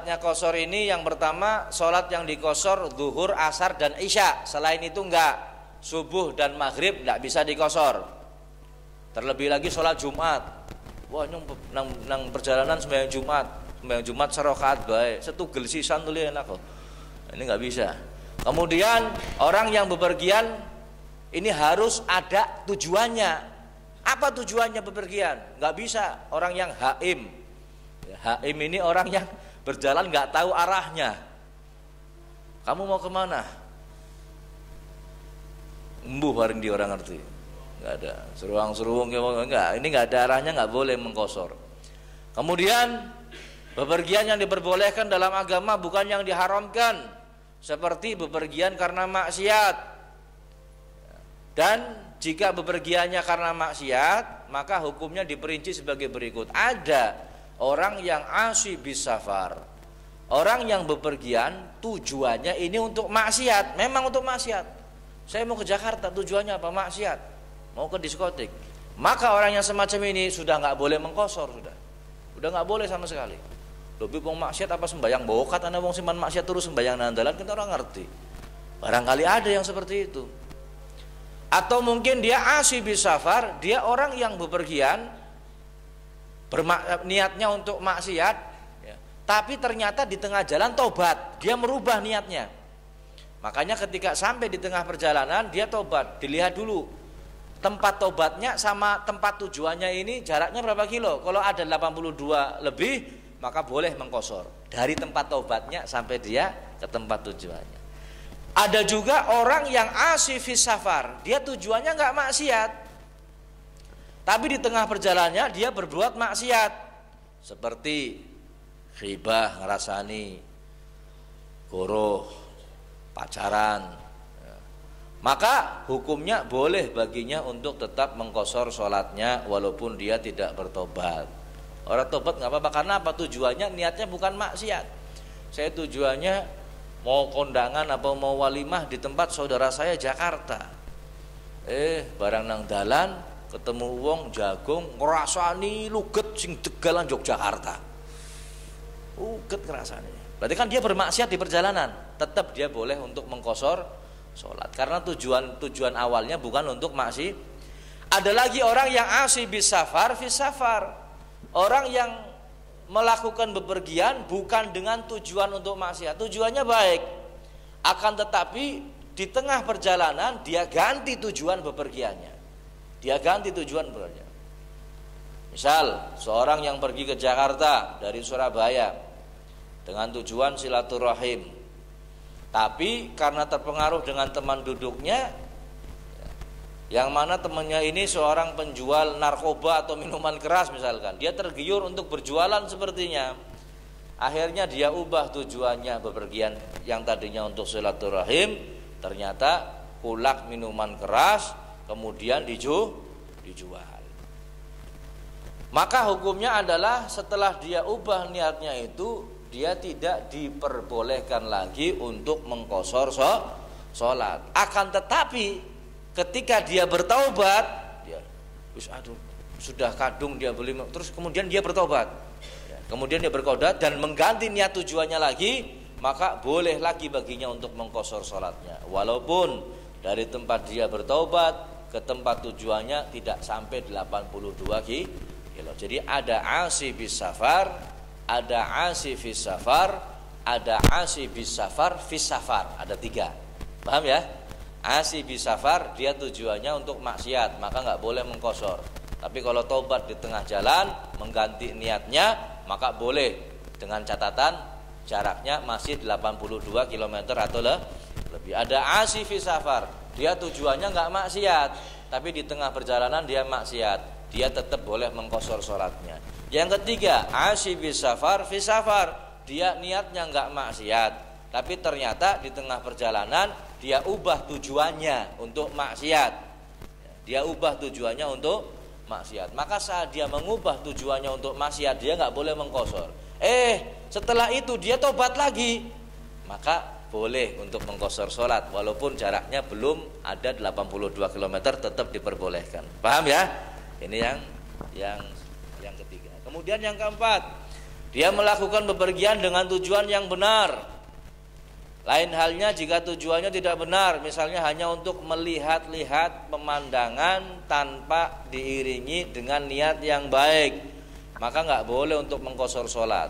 syaratnya qasar ini yang pertama sholat yang dikosor zuhur, asar dan isya. Selain itu enggak. Subuh dan maghrib enggak bisa dikosor. Terlebih lagi sholat Jumat. Wah, nang perjalanan sembahyang Jumat serokaat baik. Setugel sisan tuli enak kok. Ini enggak bisa. Kemudian orang yang bepergian ini harus ada tujuannya. Apa tujuannya bepergian? Enggak bisa orang yang haim. Haim ini orang yang berjalan nggak tahu arahnya. Kamu mau kemana? Embuh bareng di orang ngerti. Nggak ada. Seruang-seruang enggak. Ini nggak ada arahnya, nggak boleh mengkosor. Kemudian bepergian yang diperbolehkan dalam agama bukan yang diharamkan, seperti bepergian karena maksiat. Dan jika bepergiannya karena maksiat, maka hukumnya diperinci sebagai berikut. Ada orang yang asy bisafar, orang yang bepergian tujuannya ini untuk maksiat, memang untuk maksiat. Saya mau ke Jakarta, tujuannya apa? Maksiat, mau ke diskotik. Maka orang yang semacam ini sudah nggak boleh mengkosor, sudah nggak boleh sama sekali. Lebih wong maksiat apa sembayang bokat, anda wong simpan maksiat terus sembayang nandalan, kita orang ngerti. Barangkali ada yang seperti itu. Atau mungkin dia asy bisafar, dia orang yang bepergian niatnya untuk maksiat ya, tapi ternyata di tengah jalan tobat, dia merubah niatnya. Makanya ketika sampai di tengah perjalanan dia tobat, dilihat dulu tempat tobatnya sama tempat tujuannya ini jaraknya berapa kilo. Kalau ada 82 lebih maka boleh mengkosor dari tempat tobatnya sampai dia ke tempat tujuannya. Ada juga orang yang asy fis safar, dia tujuannya nggak maksiat, tapi di tengah perjalanannya dia berbuat maksiat, seperti ghibah, ngerasani, goroh, pacaran. Maka hukumnya boleh baginya untuk tetap mengkosor sholatnya walaupun dia tidak bertobat. Orang tobat nggak apa-apa, karena apa? Tujuannya niatnya bukan maksiat. Saya tujuannya mau kondangan atau mau walimah di tempat saudara saya Jakarta. Barang nang dalan ketemu wong jagung ngrasani luget sing degalan Yogyakarta. Uget ngrasani. Berarti kan dia bermaksiat di perjalanan. Tetap dia boleh untuk mengkosor sholat karena tujuan awalnya bukan untuk maksiat. Ada lagi orang yang asy bisafar fis safar. Orang yang melakukan bepergian bukan dengan tujuan untuk maksiat. Tujuannya baik. Akan tetapi di tengah perjalanan dia ganti tujuan bepergiannya. Dia ganti tujuan bepergian. Misal seorang yang pergi ke Jakarta dari Surabaya dengan tujuan silaturahim, tapi karena terpengaruh dengan teman duduknya, yang mana temannya ini seorang penjual narkoba atau minuman keras misalkan, dia tergiur untuk berjualan sepertinya. Akhirnya dia ubah tujuannya bepergian yang tadinya untuk silaturahim, ternyata kulak minuman keras, kemudian dijual. Maka hukumnya adalah setelah dia ubah niatnya itu, dia tidak diperbolehkan lagi untuk mengkosor sholat. Akan tetapi ketika dia bertaubat, dia sudah kadung dia beli, terus kemudian dia bertobat, kemudian dia bertobat dan mengganti niat tujuannya lagi, maka boleh lagi baginya untuk mengkosor sholatnya, walaupun dari tempat dia bertaubat ke tempat tujuannya tidak sampai 82 kilo. Jadi ada asy bis safar, ada asy fis safar, ada asy bis safar fis safar, ada 3. Paham ya? Asy bisafar dia tujuannya untuk maksiat, maka nggak boleh mengkosor. Tapi kalau taubat di tengah jalan mengganti niatnya, maka boleh, dengan catatan jaraknya masih 82 km atau lebih. Ada asy bisafar, dia tujuannya nggak maksiat, tapi di tengah perjalanan dia maksiat, dia tetap boleh mengkosor sholatnya. Yang ketiga, asy bisafar fisafar, dia niatnya nggak maksiat, tapi ternyata di tengah perjalanan dia ubah tujuannya untuk maksiat. Dia ubah tujuannya untuk maksiat. Maka saat dia mengubah tujuannya untuk maksiat, dia nggak boleh mengkosor. Setelah itu dia tobat lagi, maka boleh untuk mengkosor sholat walaupun jaraknya belum ada 82 km, tetap diperbolehkan. Paham ya? Ini yang ketiga. Kemudian yang keempat, Dia melakukan bepergian dengan tujuan yang benar. Lain halnya jika tujuannya tidak benar, misalnya hanya untuk melihat-lihat pemandangan tanpa diiringi dengan niat yang baik, maka nggak boleh untuk mengqashar sholat.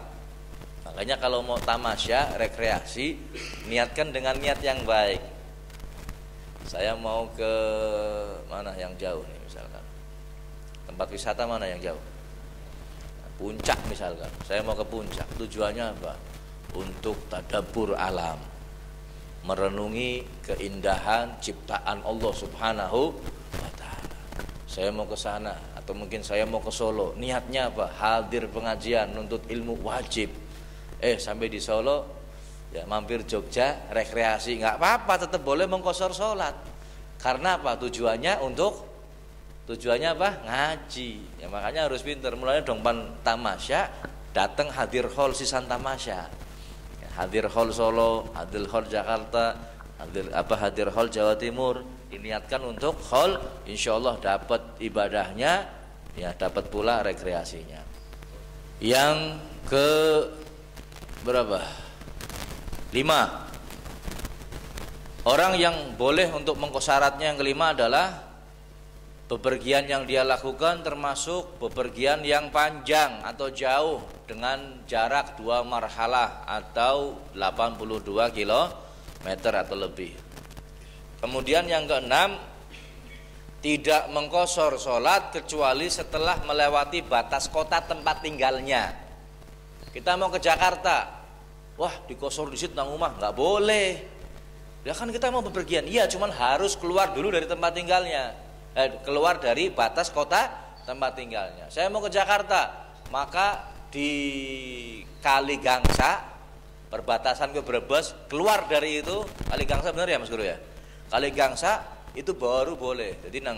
Makanya kalau mau tamasya, rekreasi, niatkan dengan niat yang baik. Saya mau ke mana yang jauh nih misalkan, tempat wisata mana yang jauh? Puncak misalkan, saya mau ke puncak, tujuannya apa? Untuk tadabbur alam, merenungi keindahan ciptaan Allah Subhanahu wa ta'ala. Saya mau ke sana, atau mungkin saya mau ke Solo, niatnya apa? Hadir pengajian, nuntut ilmu wajib. Sampai di Solo, ya mampir Jogja, rekreasi, nggak apa-apa, tetap boleh mengqashar sholat. Karena apa? Tujuannya apa? Ngaji. Ya makanya harus pinter. Mulanya dongpan tamasya, datang hadir hall sisan tamasya. Hadir hall Solo, hadir hall Jakarta, hadir hall Jawa Timur, diniatkan untuk hall, insya Allah dapat ibadahnya, ya dapat pula rekreasinya. Yang ke berapa? 5. Orang yang boleh untuk mengqasharatnya yang kelima adalah bepergian yang dia lakukan termasuk bepergian yang panjang atau jauh dengan jarak 2 marhalah atau 82 km atau lebih. Kemudian yang keenam, tidak mengqashar sholat kecuali setelah melewati batas kota tempat tinggalnya. Kita mau ke Jakarta, wah diqashar di situ nang rumah, nggak boleh. Ya kan kita mau bepergian, iya cuman harus keluar dulu dari tempat tinggalnya. Keluar dari batas kota tempat tinggalnya. Saya mau ke Jakarta, maka di Kaligangsa, perbatasan ke Brebes, keluar dari itu, Kaligangsa benar ya Mas Guru ya? Kaligangsa itu baru boleh. Jadi nang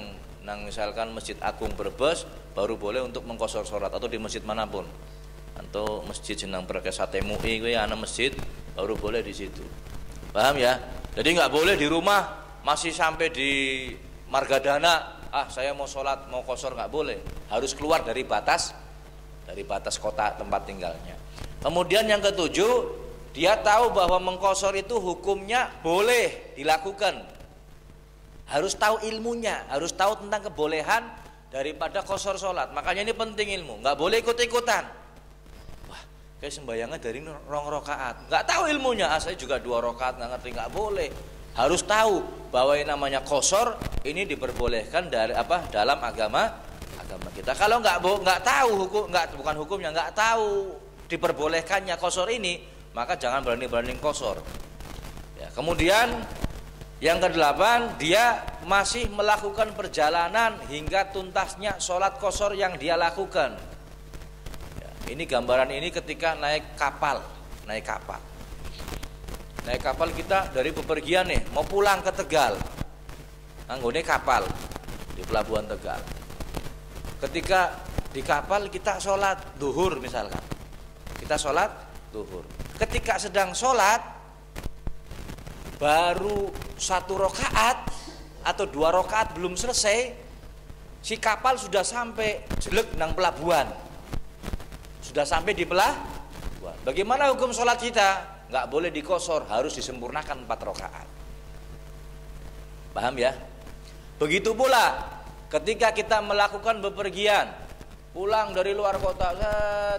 misalkan Masjid Agung Brebes baru boleh untuk mengqashar sholat, atau di masjid manapun. Atau masjid jenang Berkesate MUI kuwi ana masjid baru boleh di situ. Paham ya? Jadi nggak boleh di rumah masih sampai di Margadana, saya mau sholat, mau qashar, nggak boleh. Harus keluar dari batas kota tempat tinggalnya. Kemudian yang ketujuh, dia tahu bahwa mengqashar itu hukumnya boleh dilakukan. Harus tahu ilmunya, harus tahu tentang kebolehan daripada qashar sholat. Makanya ini penting ilmu, nggak boleh ikut-ikutan. Wah, kayak sembahyangnya dari 2 rakaat, nggak tahu ilmunya. Saya juga 2 rakaat nggak ngerti, nggak boleh. Harus tahu bahwa yang namanya qashar ini diperbolehkan dalam agama kita. Kalau nggak tahu bukan hukumnya, nggak tahu diperbolehkannya qashar ini, maka jangan berani-berani qashar. Ya, kemudian yang ke-8, dia masih melakukan perjalanan hingga tuntasnya sholat qashar yang dia lakukan. Ya, ini gambaran ini ketika naik kapal. Naik kapal kita dari bepergian nih, mau pulang ke Tegal. Anggone kapal di pelabuhan Tegal. Ketika di kapal kita sholat duhur misalkan. Kita sholat duhur. Ketika sedang sholat, baru 1 rakaat atau 2 rakaat belum selesai, si kapal sudah sampai jelek nang pelabuhan. Sudah sampai di pelabuhan. Bagaimana hukum sholat kita? Nggak boleh diqashar, harus disempurnakan 4 rakaat. Paham ya? Begitu pula ketika kita melakukan bepergian, pulang dari luar kota,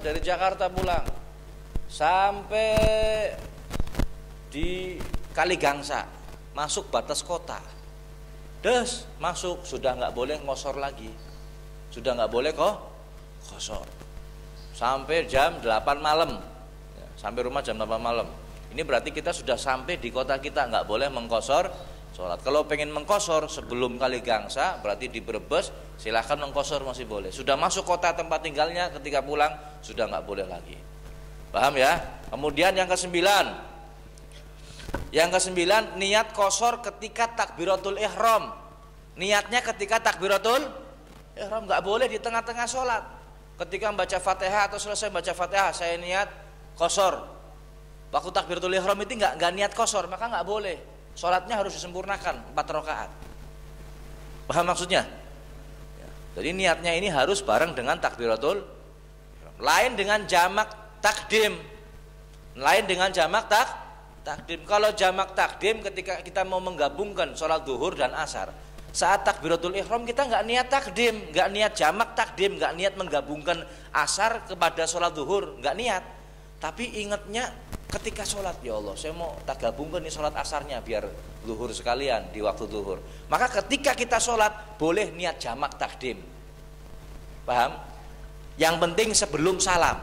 dari Jakarta pulang sampai di Kaligangsa, masuk batas kota, masuk, sudah nggak boleh ngqashar lagi, sudah nggak boleh qashar sampai jam 8 malam. Sampai rumah jam 8 malam. Ini berarti kita sudah sampai di kota kita, nggak boleh mengqashar sholat. Kalau pengen mengqashar sebelum Kaligangsa, berarti di Brebes, silahkan mengqashar masih boleh. Sudah masuk kota tempat tinggalnya, ketika pulang sudah nggak boleh lagi. Paham ya? Kemudian yang ke-9, niat qashar ketika takbiratul ihram. Niatnya ketika takbiratul ihram, nggak boleh di tengah-tengah sholat. Ketika membaca Fatihah atau selesai baca Fatihah, saya niat qashar. Waktu takbiratul ihram itu enggak niat qashar, maka enggak boleh. Salatnya harus disempurnakan 4 rakaat. Paham maksudnya? Ya. Jadi niatnya ini harus bareng dengan takbiratul ihram. Lain dengan jamak takdim, lain dengan jamak takdim. Kalau jamak takdim ketika kita mau menggabungkan sholat zuhur dan asar, saat takbiratul ihram kita nggak niat takdim, nggak niat jamak takdim, nggak niat menggabungkan asar kepada sholat zuhur, nggak niat. Tapi ingatnya ketika sholat, ya Allah, saya mau tak gabungkan nih sholat asarnya biar zuhur sekalian di waktu zuhur. Maka ketika kita sholat boleh niat jamak takdim. Paham? Yang penting sebelum salam.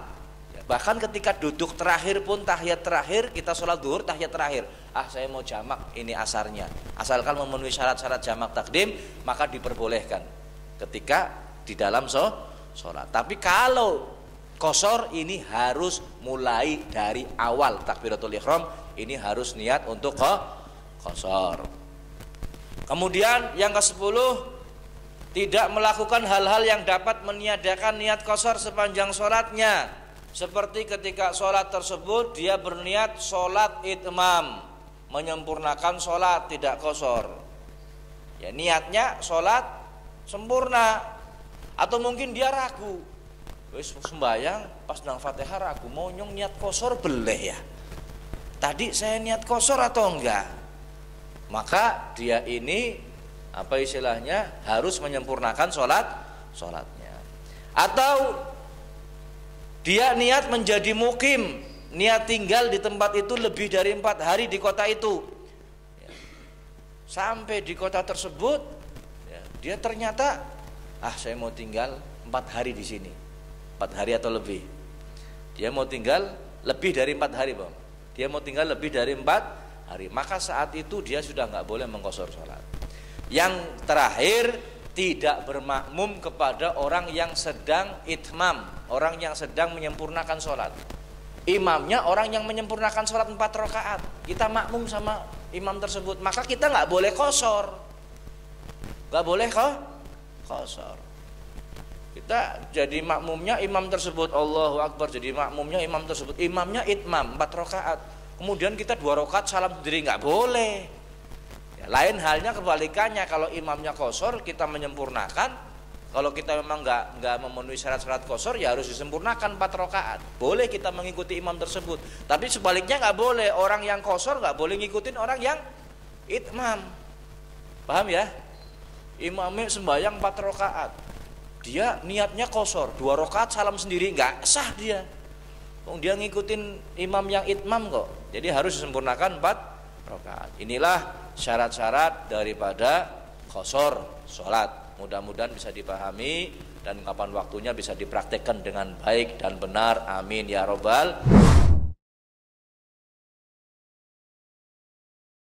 Bahkan ketika duduk terakhir pun tahiyat terakhir, kita sholat zuhur tahiyat terakhir. Saya mau jamak ini asarnya. Asalkan memenuhi syarat-syarat jamak takdim, maka diperbolehkan ketika di dalam sholat. Tapi kalau qashar ini harus mulai dari awal takbiratul ihram, ini harus niat untuk qashar. Kemudian yang ke-10, tidak melakukan hal-hal yang dapat meniadakan niat qashar sepanjang sholatnya. Seperti ketika sholat tersebut dia berniat sholat itmam, menyempurnakan sholat, tidak qashar. Ya, niatnya sholat sempurna. Atau mungkin dia ragu, wis sembayang pas nang Fatihah ragu, mau nyong niat qashar boleh ya, tadi saya niat qashar atau enggak. Maka dia ini apa istilahnya harus menyempurnakan sholatnya. Atau dia niat menjadi mukim, niat tinggal di tempat itu lebih dari 4 hari di kota itu. Sampai di kota tersebut, dia ternyata saya mau tinggal 4 hari di sini, 4 hari atau lebih. Dia mau tinggal lebih dari 4 hari, Bang. Dia mau tinggal lebih dari 4 hari. Maka saat itu dia sudah nggak boleh mengqashar sholat. Yang terakhir, tidak bermakmum kepada orang yang sedang itmam, orang yang sedang menyempurnakan sholat. Imamnya orang yang menyempurnakan sholat 4 rakaat, kita makmum sama imam tersebut, maka kita nggak boleh qashar, nggak boleh qashar. Kita jadi makmumnya imam tersebut, Allahu Akbar, jadi makmumnya imam tersebut, imamnya itmam 4 rakaat, kemudian kita 2 rakaat salam sendiri, nggak boleh. Lain halnya kebalikannya, kalau imamnya qashar kita menyempurnakan. Kalau kita memang nggak memenuhi syarat-syarat qashar, ya harus disempurnakan 4 rakaat. Boleh kita mengikuti imam tersebut. Tapi sebaliknya nggak boleh, orang yang qashar nggak boleh ngikutin orang yang itmam. Paham ya? Imamnya sembahyang 4 rakaat, dia niatnya qashar 2 rakaat salam sendiri, nggak sah dia. Dia ngikutin imam yang itmam kok. Jadi harus disempurnakan 4 rakaat. Inilah syarat-syarat daripada qashar sholat. Mudah-mudahan bisa dipahami dan kapan waktunya bisa dipraktekkan dengan baik dan benar. Amin ya robbal